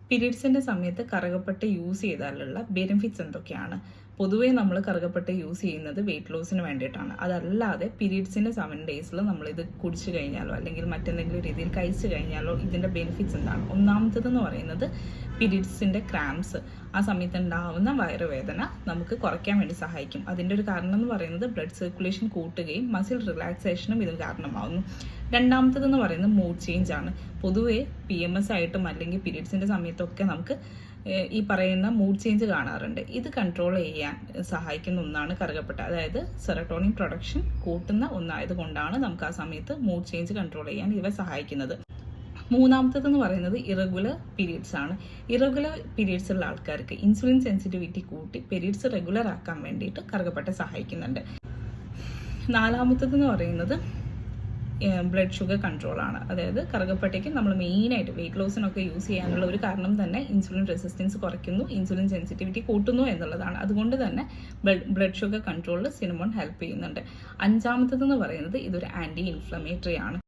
പീരീഡ്സിന്റെ സമയത്ത് കറുകപ്പട്ട use ചെയ്താലുള്ള benefits എന്തൊക്കെയാണ്? പൊതുവേ നമ്മൾ കറുകപ്പട്ട യൂസ് ചെയ്യുന്നത് വെയിറ്റ് ലോസിന് വേണ്ടിയിട്ടാണ്. അതല്ലാതെ പീരീഡ്സിന്റെ 7 ഡേയ്സിൽ നമ്മളിത് കുടിച്ചു കഴിഞ്ഞാലോ അല്ലെങ്കിൽ മറ്റെന്തെങ്കിലും രീതിയിൽ കഴിച്ചു കഴിഞ്ഞാലോ ഇതിന്റെ ബെനിഫിറ്റ്സ് എന്താണ്? ഒന്നാമത്തേതെന്ന് പറയുന്നത് പീരീഡ്സിന്റെ ക്രാംസ്, ആ സമയത്ത് ഉണ്ടാവുന്ന വയറുവേദന നമുക്ക് കുറയ്ക്കാൻ വേണ്ടി സഹായിക്കും. അതിൻ്റെ ഒരു കാരണം എന്ന് പറയുന്നത് ബ്ലഡ് സർക്കുലേഷൻ കൂട്ടുകയും മസിൽ റിലാക്സേഷനും ഇതിന് കാരണമാവുന്നു. രണ്ടാമത്തേതെന്ന് പറയുന്നത് മൂഡ് ചേഞ്ച് ആണ്. പൊതുവേ PMS ആയിട്ടും അല്ലെങ്കിൽ പീരീഡ്സിന്റെ സമയത്തൊക്കെ നമുക്ക് ഈ പറയുന്ന മൂഡ് ചേഞ്ച് കാണാറുണ്ട്. ഇത് കൺട്രോൾ ചെയ്യാൻ സഹായിക്കുന്ന ഒന്നാണ് കറുകപ്പട്ട. അതായത് സെറട്ടോണിൻ പ്രൊഡക്ഷൻ കൂട്ടുന്ന ഒന്നായത് കൊണ്ടാണ് നമുക്ക് ആ സമയത്ത് മൂഡ് ചേഞ്ച് കൺട്രോൾ ചെയ്യാൻ ഇവ സഹായിക്കുന്നത്. മൂന്നാമത്തേതെന്ന് പറയുന്നത് ഇറഗുലർ പീരീഡ്സ് ആണ്. ഇറഗുലർ പീരീഡ്സ് ഉള്ള ആൾക്കാർക്ക് ഇൻസുലിൻ സെൻസിറ്റിവിറ്റി കൂട്ടി പീരീഡ്സ് റെഗുലർ ആക്കാൻ വേണ്ടിയിട്ട് കറുകപ്പട്ട സഹായിക്കുന്നുണ്ട്. നാലാമത്തേതെന്ന് പറയുന്നത് ബ്ലഡ് ഷുഗർ കൺട്രോളാണ്. അതായത് കറുകപ്പട്ടയ്ക്ക് നമ്മൾ മെയിനായിട്ട് വെയിറ്റ് ലോസിനൊക്കെ യൂസ് ചെയ്യാനുള്ള ഒരു കാരണം തന്നെ ഇൻസുലിൻ റെസിസ്റ്റൻസ് കുറയ്ക്കുന്നു, ഇൻസുലിൻ സെൻസിറ്റിവിറ്റി കൂട്ടുന്നു എന്നുള്ളതാണ്. അതുകൊണ്ട് തന്നെ ബ്ലഡ് ഷുഗർ കൺട്രോളിൽ സിനമോൺ ഹെൽപ്പ് ചെയ്യുന്നുണ്ട്. അഞ്ചാമത്തേതെന്ന് പറയുന്നത് ഇതൊരു ആൻറ്റി ഇൻഫ്ലമേറ്ററി ആണ്.